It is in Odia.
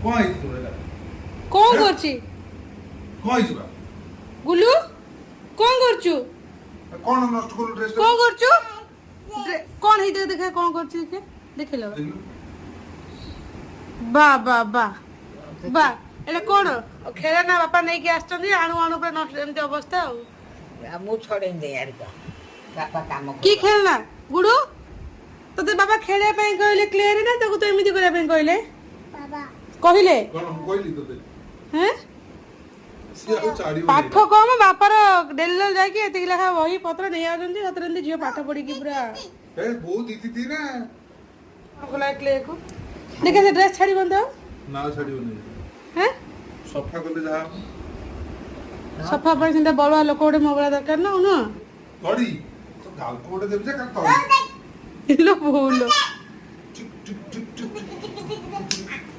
କଣ ହେଇଛି ତୋର ଏଇଟା? କଣ କରୁଛି କଣ ହେଇଛି ବା? ଗୁଲୁ କଣ କରୁଛୁ କଣ ନଷ୍ଟ କଲୁ ଡ୍ରେସ କଣ କରୁଛୁ କଣ ହେଇଛି ଦେଖା କଣ କରୁଛୁ ଦେଖେ ଦେଖିଲ ବା ବା ବା ବା ଏଇଟା କଣ ଖେଳନା ବାପା ନେଇକି ଆସିଛନ୍ତି ଆଣୁ ଆଣୁ ପୁରା ନଷ୍ଟ ଏମିତି ଅବସ୍ଥା ଆଉ ମୁଁ ଛଡେଇ ଦେଇ ଆଡିକ ବାପା କାମ କି ଖେଳନା ଗୁଡୁ ତତେ ବାବା ଖେଳିବା ପାଇଁ କହିଲେ କ୍ଲିୟର ନା ତାକୁ ତ ଏମିତି କରିବା ପାଇଁ କହିଲେ କହିଲେ କଣ ମୁଁ କହିଲି ତତେ? ହେଁ ସିଏ ଆଉ ଛାଡିବନି ପାଠ ଏଇଟା। କମ ବାପାର ଡେଲି ଯାଇକି ଏତିକି ଲେଖା ବହି ପତ୍ର ନେଇ ଆଉଛନ୍ତି ସତରେ ଏମିତି ଝିଅ ପାଠ ପଢିକି ପୁରା ଏ ବହୁତ ଦିଦି ନା ଦେଖେ ସେ ଡ୍ରେସ୍ ଛାଡିବନି ତ ନା ଛାଡିବନି। ହେଁ ସଫା କଲେ ଯାହା ସଫା ପାଇଁ ସେମିତି ବଳୁଆ ଲୋକ ଗୋଟେ ମୋ ଭଳିଆ ଦରକାର ନା ନୁହଁ ତଡ଼ି ତ ଗାଲକୁ ଗୋଟେ ଦେବି ଯେ କାଲି ତଡ଼ି ଇଲୋ ଭୁଲ